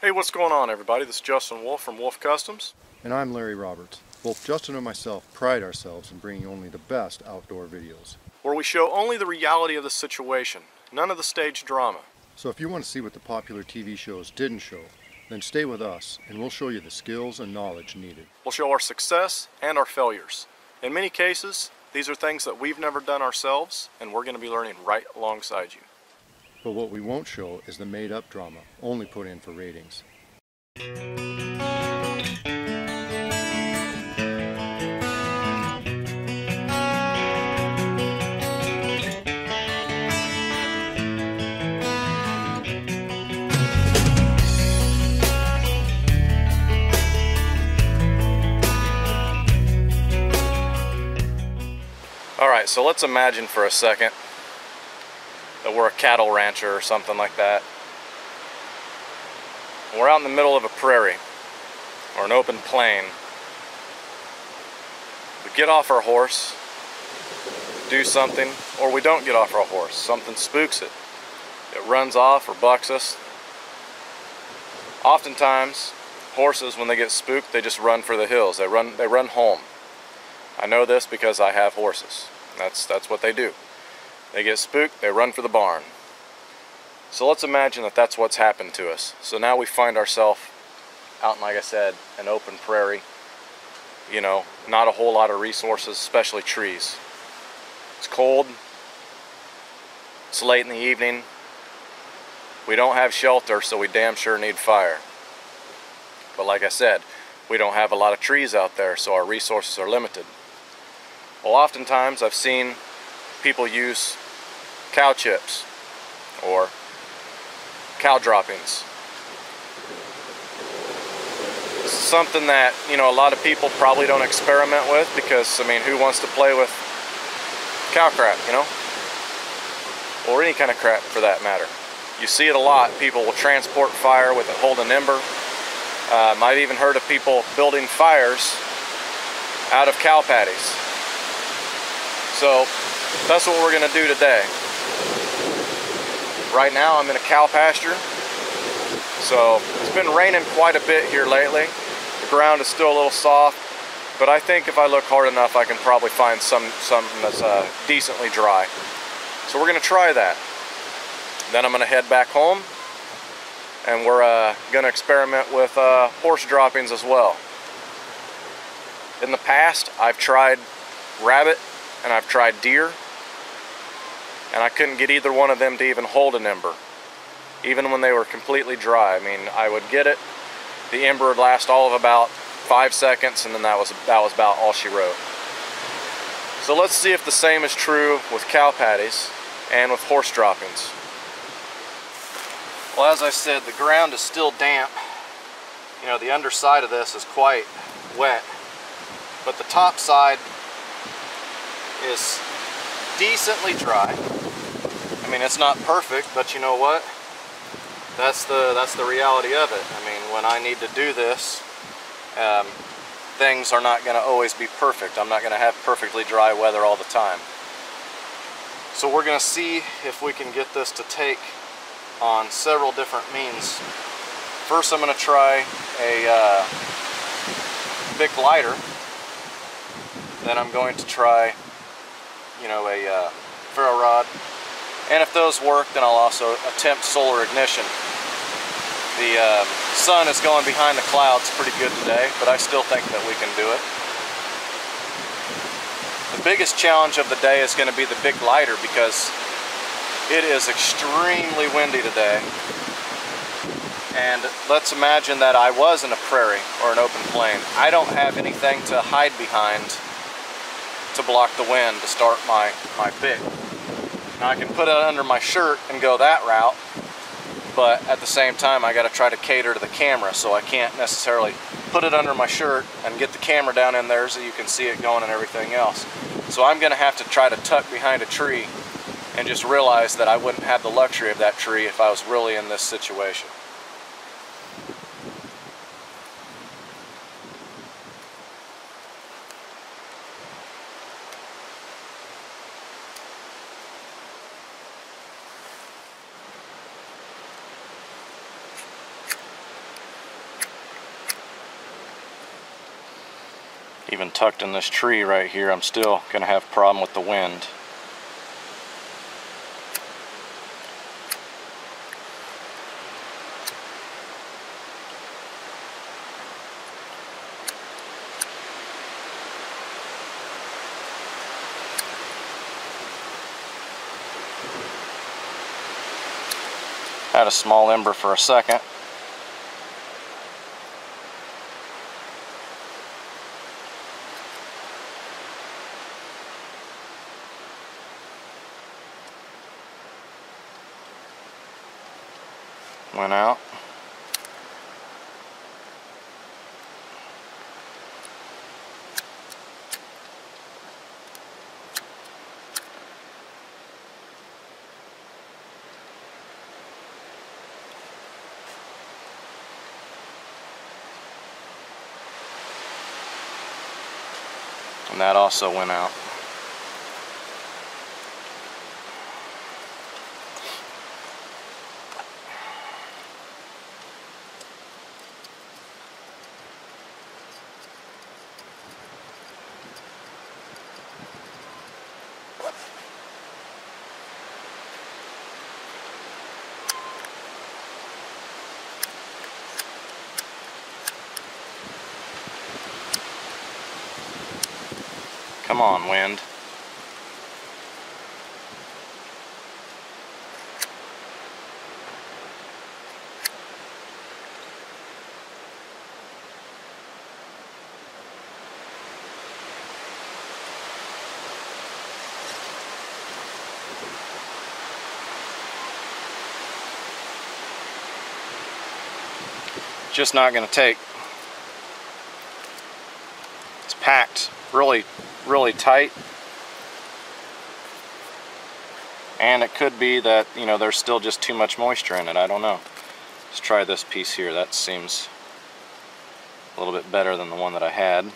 Hey, what's going on, everybody? This is Justin Wolf from Wolf Customs. And I'm Larry Roberts. Both Justin and myself pride ourselves in bringing only the best outdoor videos, where we show only the reality of the situation, none of the staged drama. So if you want to see what the popular TV shows didn't show, then stay with us and we'll show you the skills and knowledge needed. We'll show our success and our failures. In many cases, these are things that we've never done ourselves, and we're going to be learning right alongside you. But what we won't show is the made-up drama, only put in for ratings. Alright, so let's imagine for a second that we're a cattle rancher or something like that. We're out in the middle of a prairie or an open plain. We get off our horse, do something, or we don't get off our horse. Something spooks it. It runs off or bucks us. Oftentimes, horses, when they get spooked, they just run for the hills. They run home. I know this because I have horses. That's what they do. They get spooked, they run for the barn. So let's imagine that that's what's happened to us. So now we find ourselves out in, like I said, an open prairie. You know, not a whole lot of resources, especially trees. It's cold. It's late in the evening. We don't have shelter, so we damn sure need fire. But like I said, we don't have a lot of trees out there, so our resources are limited. Well, oftentimes I've seen people use cow chips or cow droppings. This is something that, you know, a lot of people probably don't experiment with because, I mean, who wants to play with cow crap, you know? Or any kind of crap for that matter. You see it a lot. People will transport fire with it holding ember. I've even heard of people building fires out of cow patties. So that's what we're going to do today. Right now I'm in a cow pasture. So it's been raining quite a bit here lately. The ground is still a little soft, but I think if I look hard enough I can probably find something that's decently dry. So we're going to try that. Then I'm going to head back home and we're going to experiment with horse droppings as well. In the past I've tried rabbit and I've tried deer, and I couldn't get either one of them to even hold an ember, even when they were completely dry. I mean, I would get it, the ember would last all of about 5 seconds, and then that was about all she wrote. So let's see if the same is true with cow patties and with horse droppings. Well, as I said, the ground is still damp. You know, the underside of this is quite wet, but the top side is decently dry. I mean, it's not perfect, but you know what? That's the reality of it. I mean, when I need to do this, things are not going to always be perfect. I'm not going to have perfectly dry weather all the time. So we're going to see if we can get this to take on several different means. First, I'm going to try a big lighter. Then I'm going to try, you know, a ferro rod, and if those work, then I'll also attempt solar ignition. The sun is going behind the clouds pretty good today, but I still think that we can do it. The biggest challenge of the day is going to be the big lighter because it is extremely windy today. And let's imagine that I was in a prairie or an open plain. I don't have anything to hide behind to block the wind to start my pick. Now I can put it under my shirt and go that route, but at the same time I got to try to cater to the camera, so I can't necessarily put it under my shirt and get the camera down in there so you can see it going and everything else. So I'm going to have to try to tuck behind a tree and just realize that I wouldn't have the luxury of that tree if I was really in this situation. Even tucked in this tree right here, I'm still going to have a problem with the wind. Had a small ember for a second. Went out. And that also went out. Come on, wind. Just not going to take. It's packed really tight, and it could be that, you know, there's still just too much moisture in it. I don't know. Let's try this piece here. That seems a little bit better than the one that I had.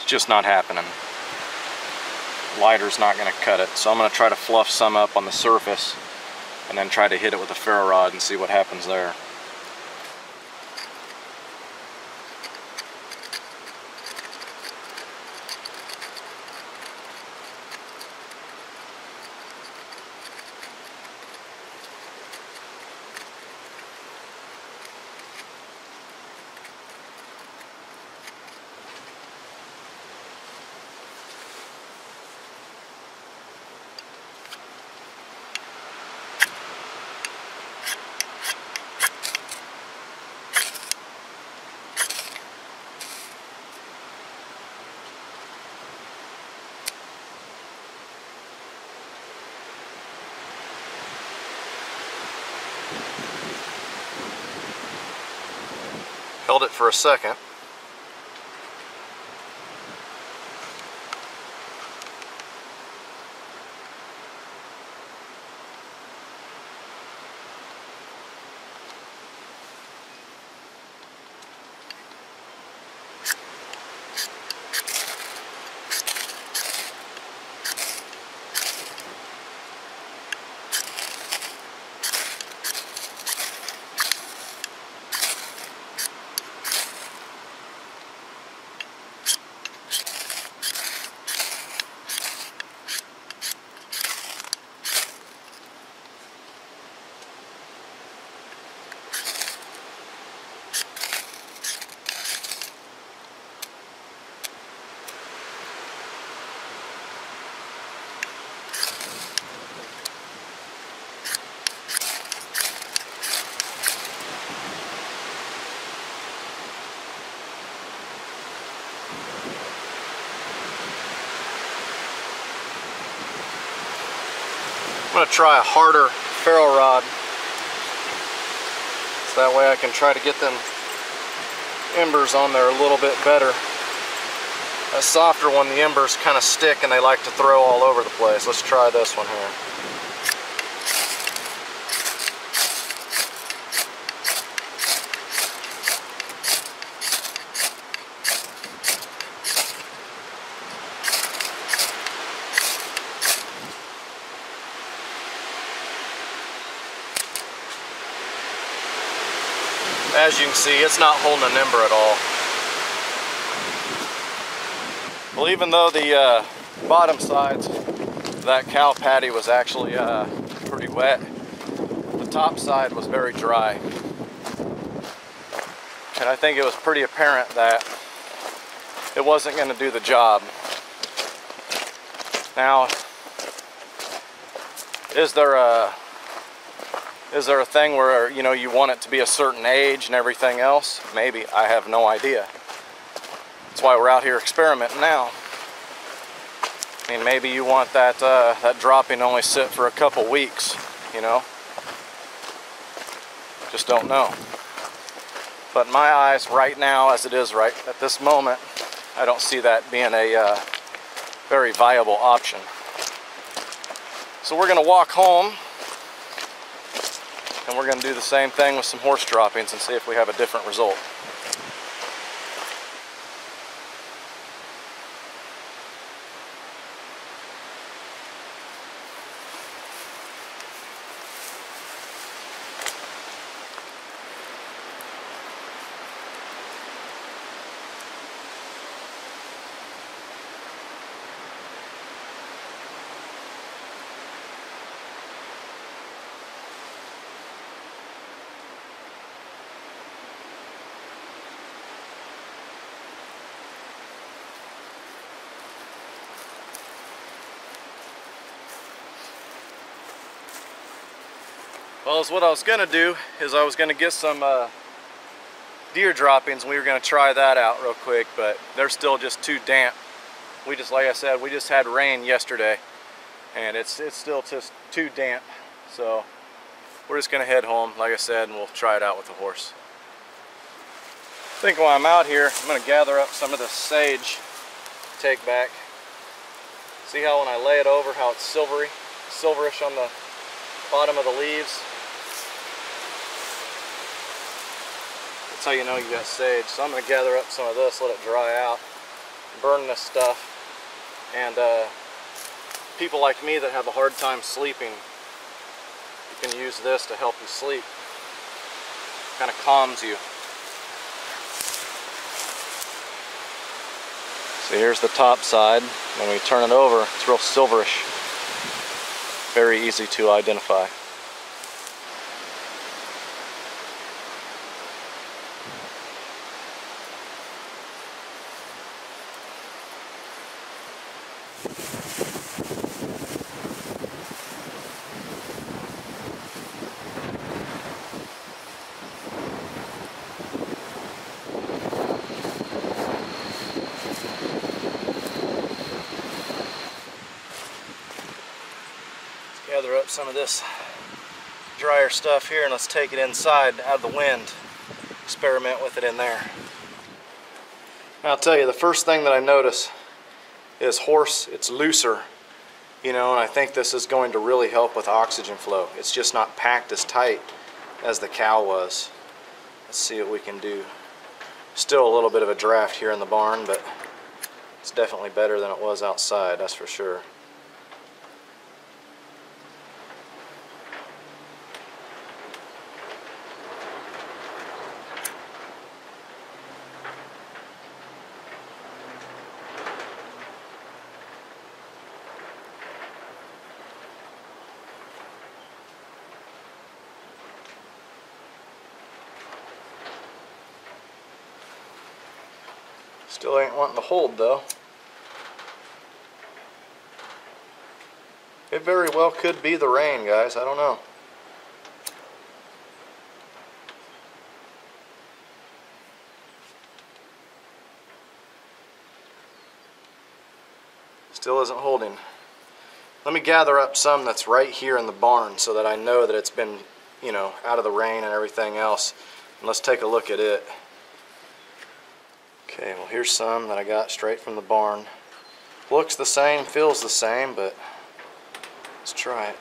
Just not happening. Lighter's not going to cut it, so I'm going to try to fluff some up on the surface and then try to hit it with a ferro rod and see what happens there. Held it for a second. I'm going to try a harder ferro rod, so that way I can try to get them embers on there a little bit better. A softer one, the embers kind of stick and they like to throw all over the place. Let's try this one here. As you can see, it's not holding an ember at all. Well, even though the bottom sides of that cow patty was actually pretty wet, the top side was very dry. And I think it was pretty apparent that it wasn't going to do the job. Now, is there a thing where, you know, you want it to be a certain age and everything else? Maybe. I have no idea. That's why we're out here experimenting now. I mean, maybe you want that that dropping to only sit for a couple weeks, you know? Just don't know. But in my eyes, right now, as it is right at this moment, I don't see that being a very viable option. So we're going to walk home, and we're going to do the same thing with some horse droppings and see if we have a different result. Well, what I was going to do is I was going to get some deer droppings, and we were going to try that out real quick, but they're still just too damp. We just, like I said, we just had rain yesterday, and it's still just too damp. So we're just going to head home, like I said, and we'll try it out with the horse. I think while I'm out here, I'm going to gather up some of this sage, take back. See how when I lay it over, how it's silverish on the bottom of the leaves? That's how you know you got sage. So I'm going to gather up some of this, let it dry out, burn this stuff. And people like me that have a hard time sleeping, you can use this to help you sleep. Kind of calms you. So here's the top side. When we turn it over, it's real silverish. Very easy to identify. Gather up some of this drier stuff here and let's take it inside out of the wind. Experiment with it in there. Now, I'll tell you, the first thing that I notice is horse, it's looser, you know, and I think this is going to really help with oxygen flow. It's just not packed as tight as the cow was. Let's see what we can do. Still a little bit of a draft here in the barn, but it's definitely better than it was outside, that's for sure. Still ain't wanting to hold though. It very well could be the rain, guys. I don't know. Still isn't holding. Let me gather up some that's right here in the barn so that I know that it's been, you know, out of the rain and everything else. And let's take a look at it. Okay, well here's some that I got straight from the barn. Looks the same, feels the same, but let's try it.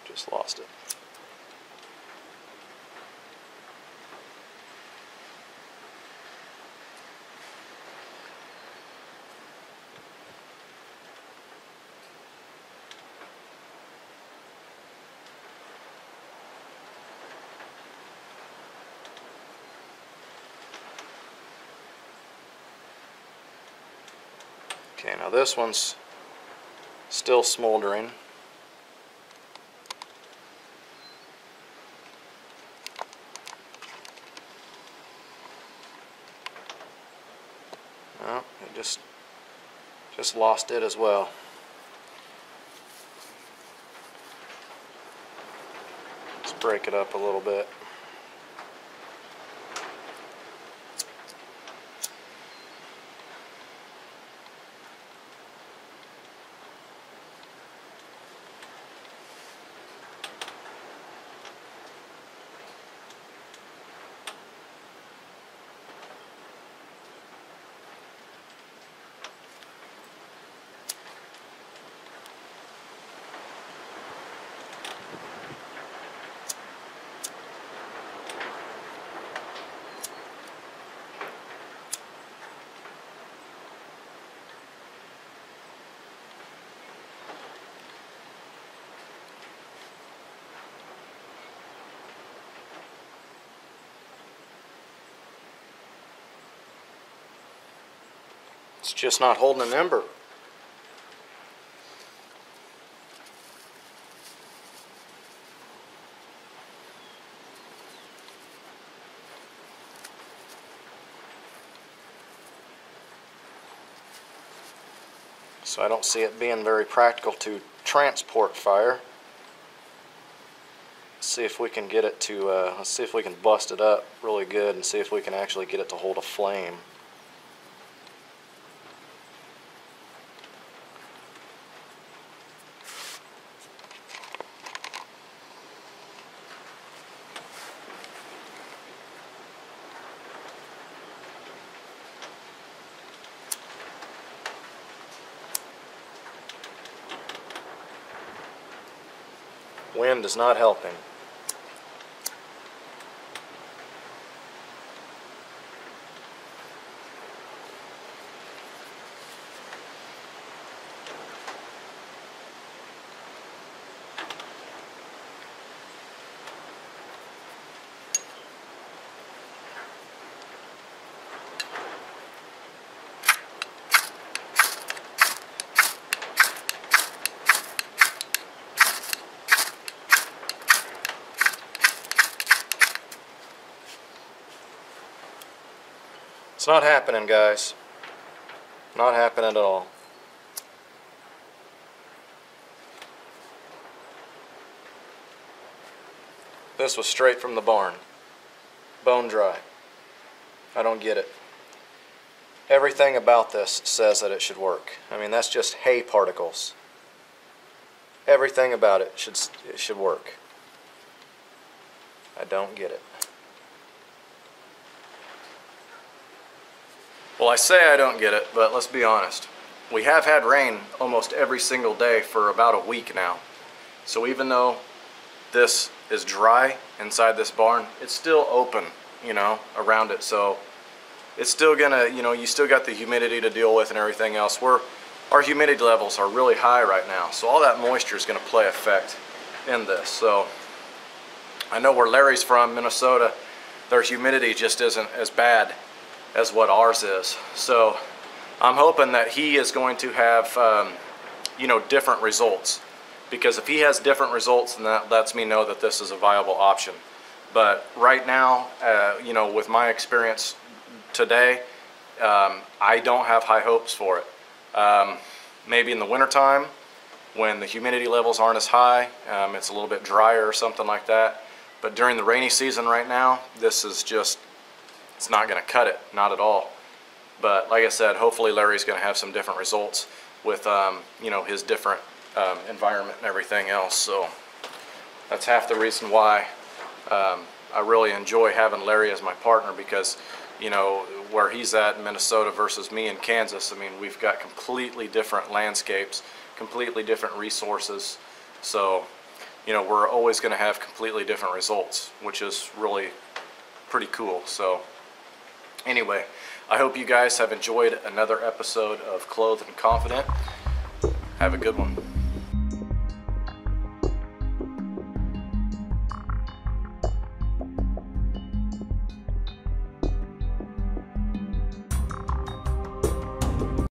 Just lost it. Okay, now this one's still smoldering. No, it just lost it as well. Let's break it up a little bit. It's just not holding an ember. So I don't see it being very practical to transport fire. Let's see if we can get it to, let's see if we can bust it up really good and see if we can actually get it to hold a flame. Wind is not helping. It's not happening, guys. Not happening at all. This was straight from the barn. Bone dry. I don't get it. Everything about this says that it should work. I mean, that's just hay particles. Everything about it should work. I don't get it. Well, I say I don't get it, but let's be honest. We have had rain almost every single day for about a week now. So even though this is dry inside this barn, it's still open, you know, around it. So it's still gonna, you know, you still got the humidity to deal with and everything else. Our humidity levels are really high right now. So all that moisture is gonna play effect in this. So I know where Larry's from, Minnesota, their humidity just isn't as bad as what ours is. So I'm hoping that he is going to have, you know, different results. Because if he has different results, then that lets me know that this is a viable option. But right now, you know, with my experience today, I don't have high hopes for it. Maybe in the wintertime, when the humidity levels aren't as high, it's a little bit drier or something like that. But during the rainy season right now, this is just, it's not going to cut it, not at all. But like I said, hopefully Larry's going to have some different results with, you know, his different environment and everything else. So that's half the reason why I really enjoy having Larry as my partner, because, you know, where he's at in Minnesota versus me in Kansas, I mean, we've got completely different landscapes, completely different resources. So, you know, we're always going to have completely different results, which is really pretty cool. So anyway, I hope you guys have enjoyed another episode of Clothed and Confident. Have a good one.